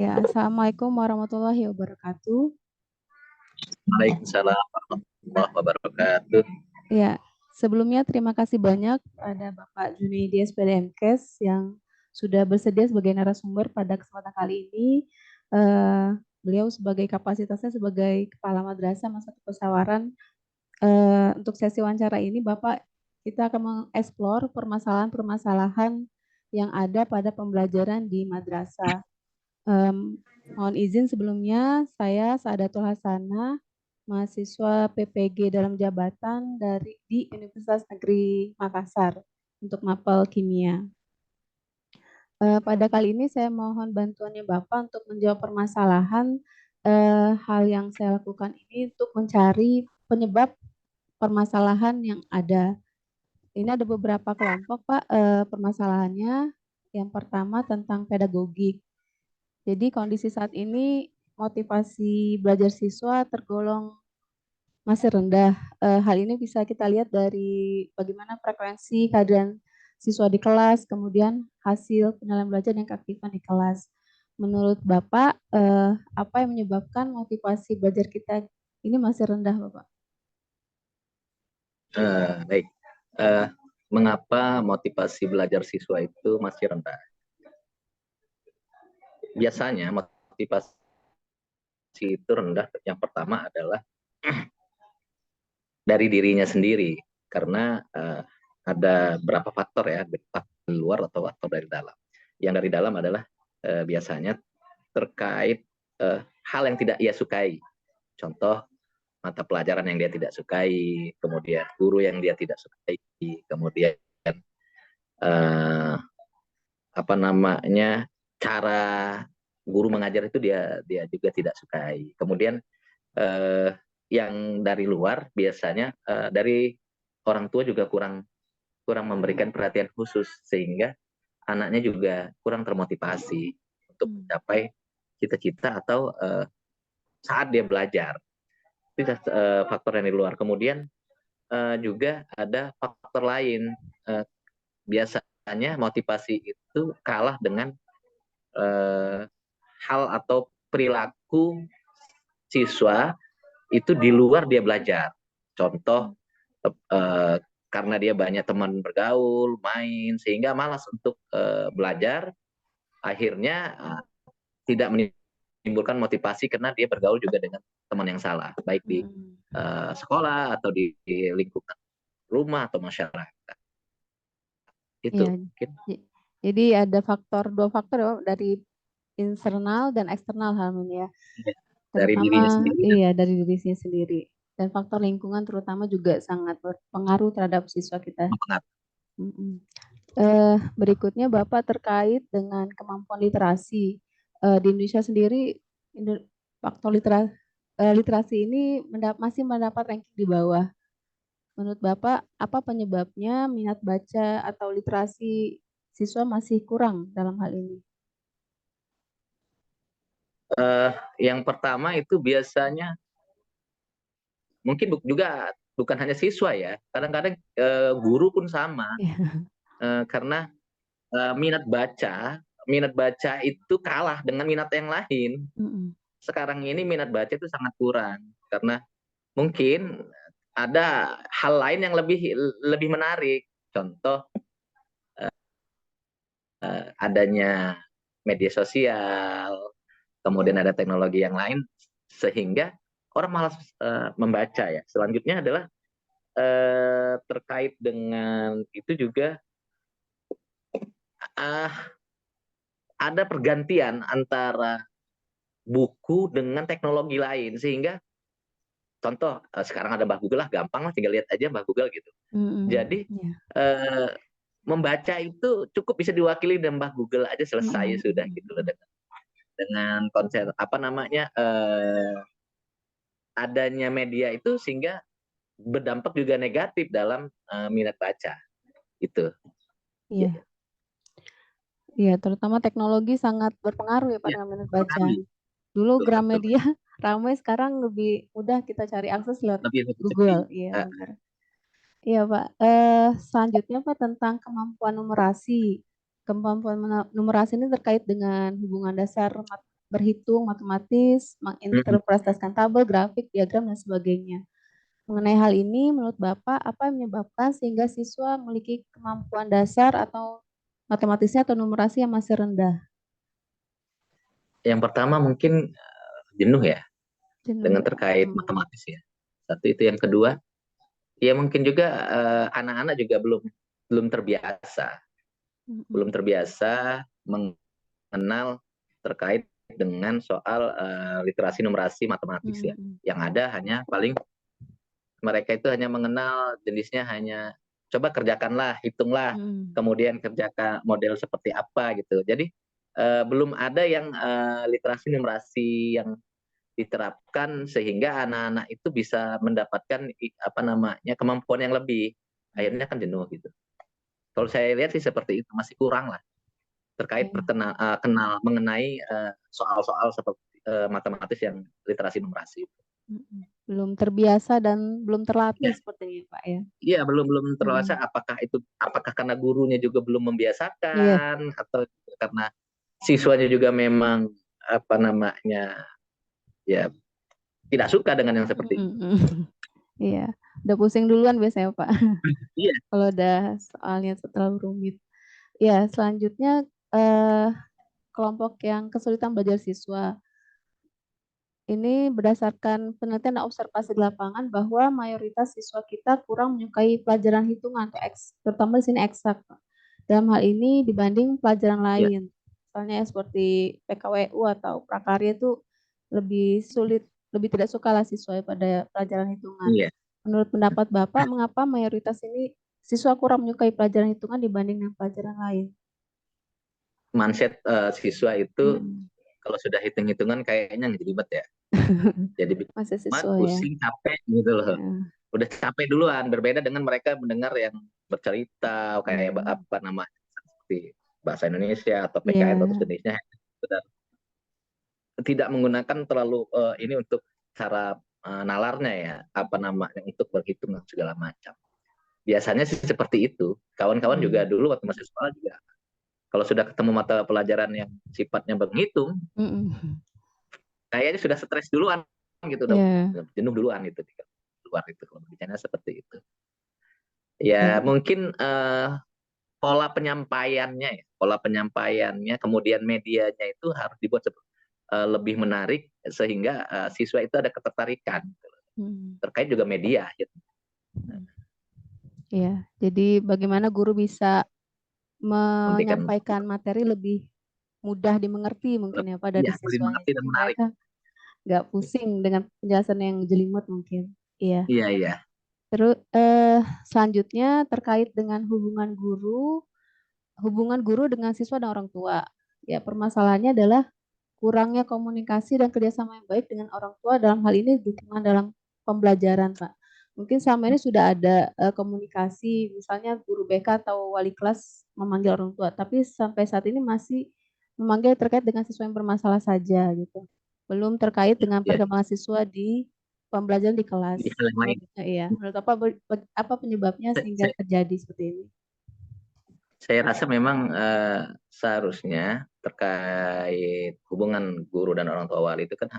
Ya, Assalamualaikum warahmatullahi wabarakatuh. Waalaikumsalam warahmatullahi wabarakatuh. Ya, sebelumnya terima kasih banyak pada Bapak Junaidi SPDMKes yang sudah bersedia sebagai narasumber pada kesempatan kali ini. Beliau sebagai kapasitasnya sebagai Kepala Madrasah Masa Pesawaran. Untuk sesi wawancara ini, Bapak, kita akan mengeksplor permasalahan-permasalahan yang ada pada pembelajaran di madrasah. Mohon izin sebelumnya, saya Saadatul Hasanah, mahasiswa PPG dalam jabatan di Universitas Negeri Makassar untuk mapel kimia. Pada kali ini saya mohon bantuannya Bapak untuk menjawab permasalahan hal yang saya lakukan ini untuk mencari penyebab permasalahan yang ada. Ini ada beberapa kelompok Pak permasalahannya. Yang pertama tentang pedagogik. Jadi kondisi saat ini motivasi belajar siswa tergolong masih rendah. Hal ini bisa kita lihat dari bagaimana frekuensi kehadiran siswa di kelas, kemudian hasil penilaian belajar dan keaktifan di kelas. Menurut Bapak, apa yang menyebabkan motivasi belajar kita ini masih rendah, Bapak? Baik, mengapa motivasi belajar siswa itu masih rendah? Biasanya motivasi itu rendah. Yang pertama adalah dari dirinya sendiri, karena ada berapa faktor ya, faktor dari luar atau faktor dari dalam. Yang dari dalam adalah biasanya terkait hal yang tidak ia sukai. Contoh, mata pelajaran yang dia tidak sukai, kemudian guru yang dia tidak sukai, kemudian cara guru mengajar itu dia juga tidak sukai. Kemudian yang dari luar biasanya dari orang tua juga kurang memberikan perhatian khusus, sehingga anaknya juga kurang termotivasi untuk mencapai cita-cita atau saat dia belajar. Itu faktor yang di luar. Kemudian juga ada faktor lain. Biasanya motivasi itu kalah dengan hal atau perilaku siswa itu di luar dia belajar. Contoh, karena dia banyak teman bergaul, main, sehingga malas untuk belajar, akhirnya tidak menimbulkan motivasi karena dia bergaul juga dengan teman yang salah, baik di sekolah atau di lingkungan rumah atau masyarakat. Itu Iya. mungkin. Jadi ada dua faktor ya, dari internal dan eksternal hal ini ya. Dari dirinya Terutama sendiri. iya dari dirinya sendiri. Dan faktor lingkungan terutama juga sangat berpengaruh terhadap siswa kita. Berikutnya Bapak terkait dengan kemampuan literasi. Di Indonesia sendiri faktor literasi ini masih mendapat ranking di bawah. Menurut Bapak, apa penyebabnya minat baca atau literasi siswa masih kurang dalam hal ini? Yang pertama itu biasanya mungkin juga bukan hanya siswa ya, kadang-kadang guru pun sama. Karena minat baca itu kalah dengan minat yang lain. Sekarang ini minat baca itu sangat kurang karena mungkin ada hal lain yang lebih menarik. Contoh, adanya media sosial, kemudian ada teknologi yang lain, sehingga orang malas membaca ya. Selanjutnya adalah terkait dengan itu juga ada pergantian antara buku dengan teknologi lain, sehingga contoh sekarang ada Mbah Google lah, gampang lah, tinggal lihat aja Mbah Google gitu. Jadi membaca itu cukup bisa diwakili dengan Mbah Google aja, selesai sudah gitu loh, dengan konsep adanya media itu, sehingga berdampak juga negatif dalam minat baca itu. Iya. Iya, terutama teknologi sangat berpengaruh ya pada minat baca. Dulu Gramedia ramai, sekarang lebih mudah kita cari akses lewat Google. Iya, benar. Iya, Pak. Selanjutnya Pak tentang kemampuan numerasi. Kemampuan numerasi ini terkait dengan hubungan dasar berhitung, matematis, menginterpretasikan tabel, grafik, diagram, dan sebagainya. Mengenai hal ini, menurut Bapak, apa yang menyebabkan sehingga siswa memiliki kemampuan dasar atau matematisnya atau numerasi yang masih rendah? Yang pertama mungkin jenuh ya, Jenuh. dengan terkait matematis ya. Satu itu. Yang kedua, ya mungkin juga anak-anak juga belum terbiasa, mengenal terkait dengan soal literasi numerasi matematis ya. Yang ada hanya paling mereka itu hanya mengenal jenisnya hanya coba kerjakanlah, hitunglah, kemudian kerjakan model seperti apa gitu. Jadi belum ada yang literasi numerasi yang diterapkan sehingga anak-anak itu bisa mendapatkan kemampuan yang lebih. Akhirnya kan jenuh gitu. Kalau saya lihat sih seperti itu, masih kurang lah terkait kenal mengenai soal-soal seperti matematis yang literasi numerasi. Belum terbiasa dan belum terlatih sepertinya Pak ya. Iya, belum terbiasa. Apakah karena gurunya juga belum membiasakan atau karena siswanya juga memang ya tidak suka dengan yang seperti itu. Iya, udah pusing duluan biasanya Pak. Iya. Kalau udah soalnya terlalu rumit. Ya, selanjutnya kelompok yang kesulitan belajar siswa. Ini berdasarkan penelitian dan observasi di lapangan bahwa mayoritas siswa kita kurang menyukai pelajaran hitungan atau terutama di sini eksak. Dalam hal ini dibanding pelajaran lain. Misalnya seperti PKWU atau prakarya itu lebih sulit, lebih tidak suka lah siswa pada pelajaran hitungan. Menurut pendapat Bapak, mengapa mayoritas ini siswa kurang menyukai pelajaran hitungan dibanding dengan pelajaran lain? Mindset siswa itu kalau sudah hitung-hitungan kayaknya ngelibet ya. Jadi pusing, capek gitu loh. Udah capek duluan, berbeda dengan mereka mendengar yang bercerita kayak seperti bahasa Indonesia atau PKN atau sejenisnya, tidak menggunakan terlalu ini untuk cara nalarnya ya, untuk berhitung dan segala macam. Biasanya sih seperti itu. Kawan-kawan juga dulu waktu masih sekolah juga, kalau sudah ketemu mata pelajaran yang sifatnya menghitung, kayaknya sudah stres duluan gitu, udah jenuh duluan gitu di luar itu. Kalau bicaranya seperti itu. Ya mungkin pola penyampaiannya, kemudian medianya itu harus dibuat lebih menarik sehingga siswa itu ada ketertarikan terkait juga media. Gitu. Ya, jadi bagaimana guru bisa menyampaikan materi lebih mudah dimengerti mungkin ya Pak dari siswanya. Mereka nggak pusing dengan penjelasan yang jelimet mungkin. Iya. Iya. Terus selanjutnya terkait dengan hubungan guru dengan siswa dan orang tua. Ya, permasalahannya adalah kurangnya komunikasi dan kerjasama yang baik dengan orang tua dalam hal ini dukungan dalam pembelajaran, Pak. Mungkin selama ini sudah ada komunikasi, misalnya guru BK atau wali kelas memanggil orang tua, tapi sampai saat ini masih memanggil terkait dengan siswa yang bermasalah saja gitu. Belum terkait dengan perkembangan siswa di pembelajaran di kelas. Iya, menurut apa penyebabnya sehingga terjadi seperti ini? Saya rasa memang seharusnya terkait hubungan guru dan orang tua wali itu kan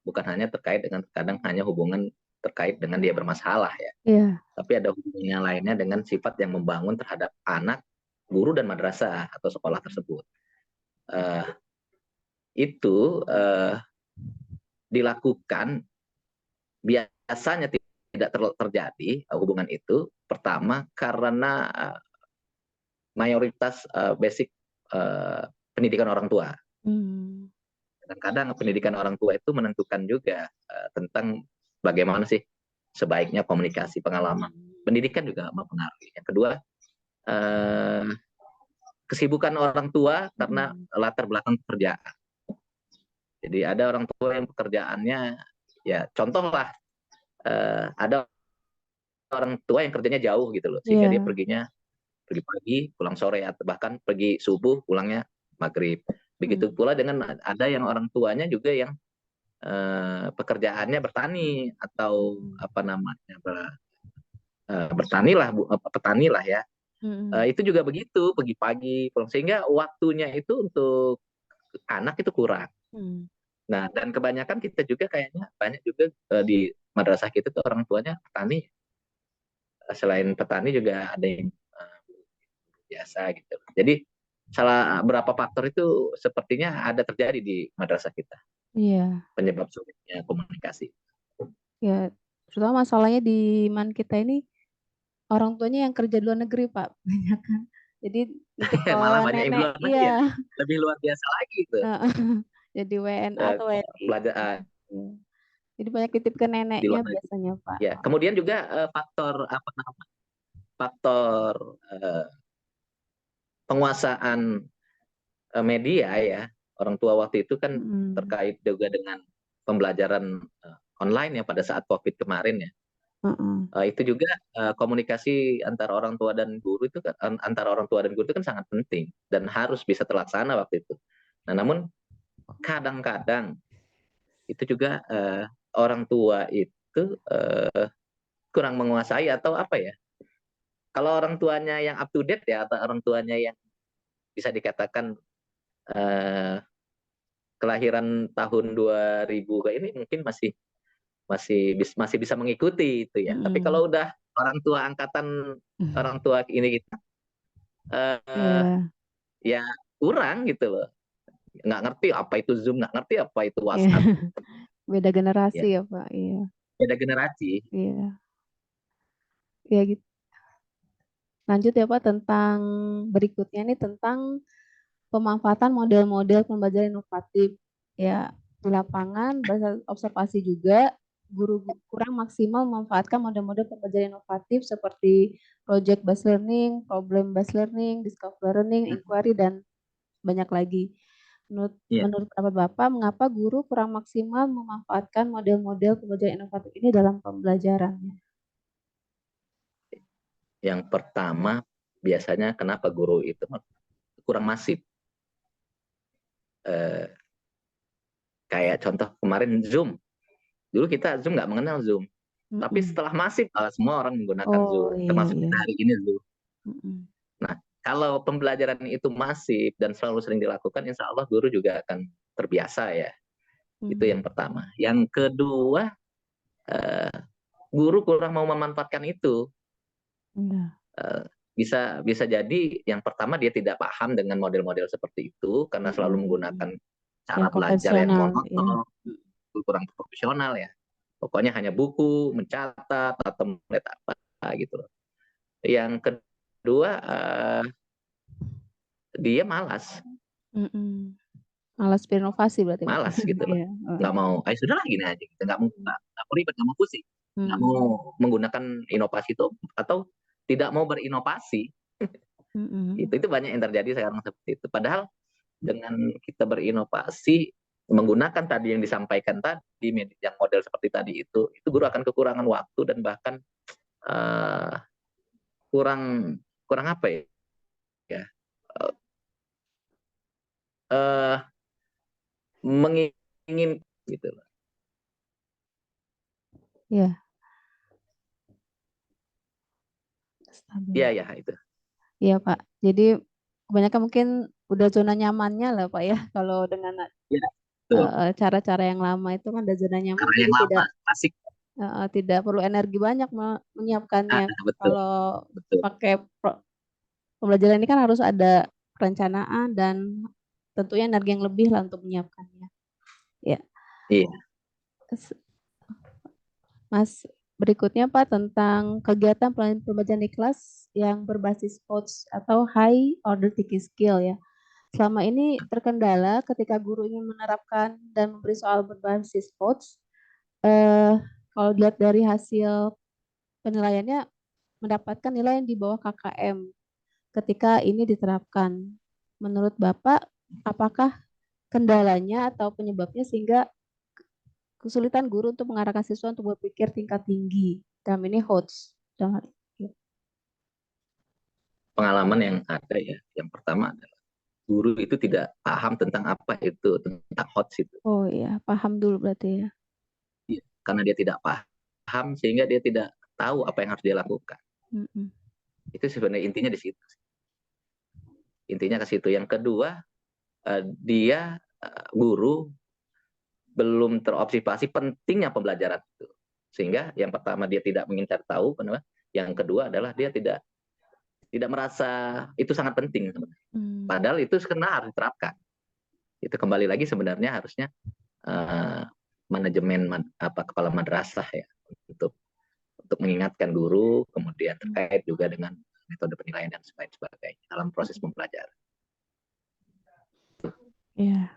bukan hanya terkait dengan kadang hanya hubungan terkait dengan dia bermasalah ya. Tapi ada hubungan yang lainnya dengan sifat yang membangun terhadap anak, guru dan madrasah atau sekolah tersebut. Itu dilakukan biasanya tidak terjadi hubungan itu. Pertama karena mayoritas basic pendidikan orang tua. Kadang-kadang pendidikan orang tua itu menentukan juga tentang bagaimana sih sebaiknya komunikasi, pengalaman. Pendidikan juga mempengaruhi. Yang kedua, kesibukan orang tua karena latar belakang pekerjaan. Jadi ada orang tua yang pekerjaannya, ya contohlah, ada orang tua yang kerjanya jauh gitu loh, sehingga dia pergi pagi, pulang sore, atau bahkan pergi subuh, pulangnya maghrib. Begitu pula dengan ada yang orang tuanya juga yang pekerjaannya bertani atau petani lah ya. Itu juga begitu, pergi pagi, pulang, sehingga waktunya itu untuk anak itu kurang. Nah, dan kebanyakan kita juga kayaknya banyak juga di madrasah kita tuh orang tuanya petani. Selain petani juga ada yang biasa gitu. Jadi salah berapa faktor itu sepertinya ada terjadi di madrasah kita, Iya, penyebab sulitnya komunikasi. ya. Terutama masalahnya di man kita ini orang tuanya yang kerja di luar negeri, Pak, banyak kan. Jadi untuk Malah kalau banyak yang nenek, luar negeri ya, iya, lebih luar biasa lagi itu. jadi WNA atau WNI. Pelajar Iya. Jadi banyak titip ke di neneknya luar negeri. biasanya, Pak. Ya, kemudian juga faktor apa namanya? Faktor penguasaan media ya. Orang tua waktu itu kan Mm-mm. terkait juga dengan pembelajaran online ya pada saat COVID kemarin ya. Mm-mm. Itu juga komunikasi antara orang tua dan guru itu kan antara orang tua dan guru itu kan sangat penting dan harus bisa terlaksana waktu itu. Nah, namun kadang-kadang itu juga orang tua itu kurang menguasai atau apa ya? Kalau orang tuanya yang up to date ya atau orang tuanya yang bisa dikatakan eh, kelahiran tahun 2000 kayak ini mungkin masih bisa mengikuti itu ya. Tapi Mm-mm. kalau udah orang tua angkatan orang tua ini kita eh, Iya, ya kurang gitu loh. Nggak ngerti apa itu Zoom, nggak ngerti apa itu iya. WhatsApp. Beda generasi Ya, ya, Pak. Iya, beda generasi. iya. Iya gitu. Lanjut ya, Pak, tentang berikutnya nih tentang pemanfaatan model-model pembelajaran inovatif. Ya, di lapangan berdasarkan observasi juga guru kurang maksimal memanfaatkan model-model pembelajaran inovatif seperti project based learning, problem based learning, discovery learning, inquiry dan banyak lagi. Menurut Ya. menurut pendapat Bapak, mengapa guru kurang maksimal memanfaatkan model-model pembelajaran inovatif ini dalam pembelajarannya? Yang pertama biasanya kenapa guru itu kurang masif. Eh, Kayak contoh kemarin Zoom. Dulu kita Zoom nggak mengenal Zoom. Tapi Mm-mm. setelah masif semua orang menggunakan Oh Zoom. iya Termasuk iya. kita hari ini Zoom. Mm-mm. Nah, kalau pembelajaran itu masif dan selalu sering dilakukan, insya Allah guru juga akan terbiasa ya. Itu Mm. yang pertama. Yang kedua, eh, guru kurang mau memanfaatkan itu. Iya. Eh, bisa bisa jadi yang pertama dia tidak paham dengan model-model seperti itu karena selalu Mm-mm. menggunakan cara Yang belajar yang konvensional ya. monoton, kurang profesional ya. Pokoknya hanya buku, mencatat atau melihat apa gitu loh. Yang kedua, dia malas, Mm-mm. Malas berinovasi berarti Bapak. malas gitu loh. Iya. Nggak mau, ayo sudah lah gini aja. Kita nggak mau ribet, nggak mau pusing, nggak mau Mm-mm. menggunakan inovasi itu atau tidak mau berinovasi. Mm-mm. Itu banyak yang terjadi sekarang seperti itu. Padahal dengan kita berinovasi menggunakan tadi yang disampaikan tadi yang model seperti tadi itu guru akan kekurangan waktu dan bahkan uh, kurang kurang apa ya uh, mengingin gitu. Iya, stabil. Iya ya itu. Iya, Pak. Jadi kebanyakan mungkin udah zona nyamannya lah, Pak ya. Kalau dengan Ya, betul. cara-cara yang lama itu kan ada zona nyaman, Karena jadi yang tidak lama klasik. tidak perlu energi banyak menyiapkannya. Betul, Kalau betul. pakai pembelajaran ini kan harus ada perencanaan dan tentunya energi yang lebih lah untuk menyiapkannya. Ya, Iya. Mas, berikutnya Pak tentang kegiatan pembelajaran di kelas yang berbasis coach atau high order thinking skill ya. Selama ini terkendala ketika guru ingin menerapkan dan memberi soal berbasis coach. Eh, Kalau dilihat dari hasil penilaiannya mendapatkan nilai yang di bawah KKM ketika ini diterapkan. Menurut Bapak, apakah kendalanya atau penyebabnya sehingga kesulitan guru untuk mengarahkan siswa untuk berpikir tingkat tinggi? Dalam ini HOTS. Pengalaman yang ada ya. Yang pertama adalah guru itu tidak paham tentang apa itu tentang HOTS itu. Oh iya, paham dulu berarti ya. Iya. Karena dia tidak paham sehingga dia tidak tahu apa yang harus dia lakukan. Mm-mm. Itu sebenarnya intinya di situ. Intinya ke situ. Yang kedua, dia guru belum terobservasi pentingnya pembelajaran itu. Sehingga yang pertama dia tidak ingin cari tahu, yang kedua adalah dia tidak merasa itu sangat penting sebenarnya. Padahal itu sebenarnya harus diterapkan. Itu kembali lagi sebenarnya harusnya manajemen kepala madrasah ya untuk mengingatkan guru, kemudian terkait juga dengan metode penilaian dan sebagainya dalam proses pembelajaran. Ya.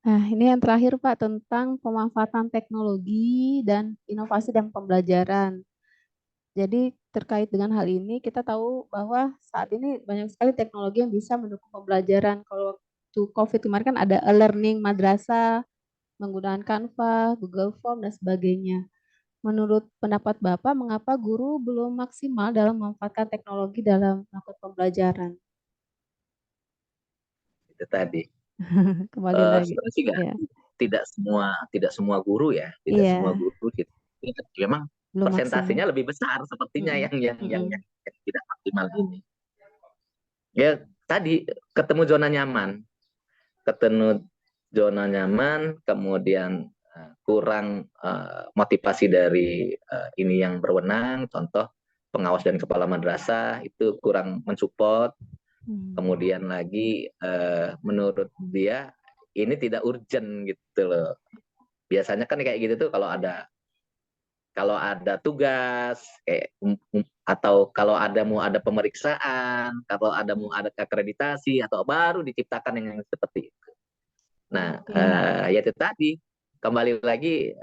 Nah, ini yang terakhir Pak tentang pemanfaatan teknologi dan inovasi dan pembelajaran. Jadi terkait dengan hal ini kita tahu bahwa saat ini banyak sekali teknologi yang bisa mendukung pembelajaran. Kalau waktu COVID kemarin kan ada e-learning madrasah menggunakan Canva, Google Form dan sebagainya. Menurut pendapat Bapak, mengapa guru belum maksimal dalam memanfaatkan teknologi dalam melakukan pembelajaran? Itu tadi. Kembali lagi. Sebenarnya Ya. tidak semua guru ya, tidak semua Iya, guru gitu. Memang belum maksimal. persentasenya lebih besar sepertinya Mm-mm. yang Mm-mm. tidak maksimal ini. Ya tadi ketemu zona nyaman, kemudian kurang motivasi dari ini yang berwenang, contoh pengawas dan kepala madrasah itu kurang mensupport. Kemudian lagi menurut dia ini tidak urgent gitu loh. Biasanya kan kayak gitu tuh kalau ada tugas kayak atau kalau mau ada pemeriksaan, kalau mau ada akreditasi atau baru diciptakan yang seperti itu. Nah, ya itu tadi kembali lagi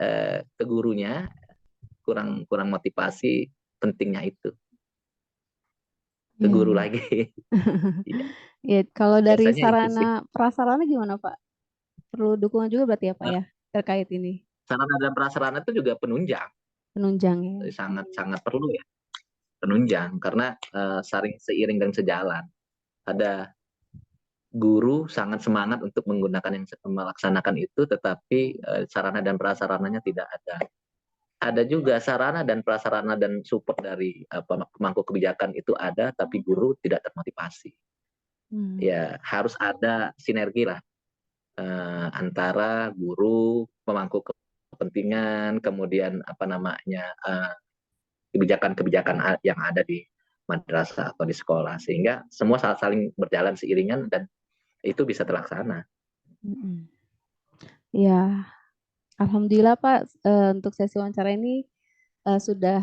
ke gurunya kurang motivasi pentingnya itu ke Iya, guru iya. lagi. Ya, kalau dari Biasanya itu sih. sarana prasarana gimana Pak? Perlu dukungan juga berarti ya Pak Nah, ya terkait ini sarana dan prasarana itu juga penunjang, penunjang ya. sangat perlu ya penunjang karena seiring dan sejalan. Ada guru sangat semangat untuk melaksanakan itu, tetapi sarana dan prasarananya tidak ada. Ada juga sarana dan prasarana dan support dari pemangku kebijakan itu ada, tapi guru tidak termotivasi. Ya harus ada sinergi lah antara guru, pemangku kepentingan, kemudian kebijakan-kebijakan yang ada di madrasah atau di sekolah, sehingga semua saling berjalan seiringan dan itu bisa terlaksana. Ya, alhamdulillah Pak untuk sesi wawancara ini sudah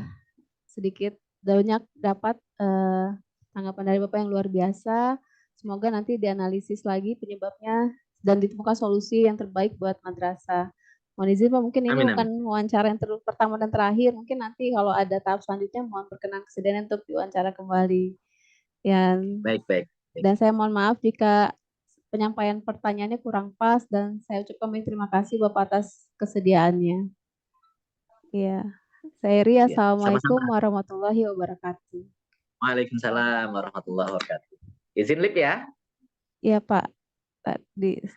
sedikit banyak dapat tanggapan dari Bapak yang luar biasa. Semoga nanti dianalisis lagi penyebabnya dan ditemukan solusi yang terbaik buat madrasah. Mohon izin Pak, mungkin ini Amin, bukan amin. wawancara yang pertama dan terakhir. Mungkin nanti kalau ada tahap selanjutnya mohon berkenan kesediaan untuk diwawancara kembali. Ya, Baik, baik. dan saya mohon maaf jika penyampaian pertanyaannya kurang pas dan saya ucapkan banyak terima kasih Bapak atas kesediaannya. Ya, saya Ria. Ya, Assalamualaikum sama-sama. warahmatullahi wabarakatuh. Waalaikumsalam warahmatullahi wabarakatuh. Izin lip ya. Iya Pak, tadi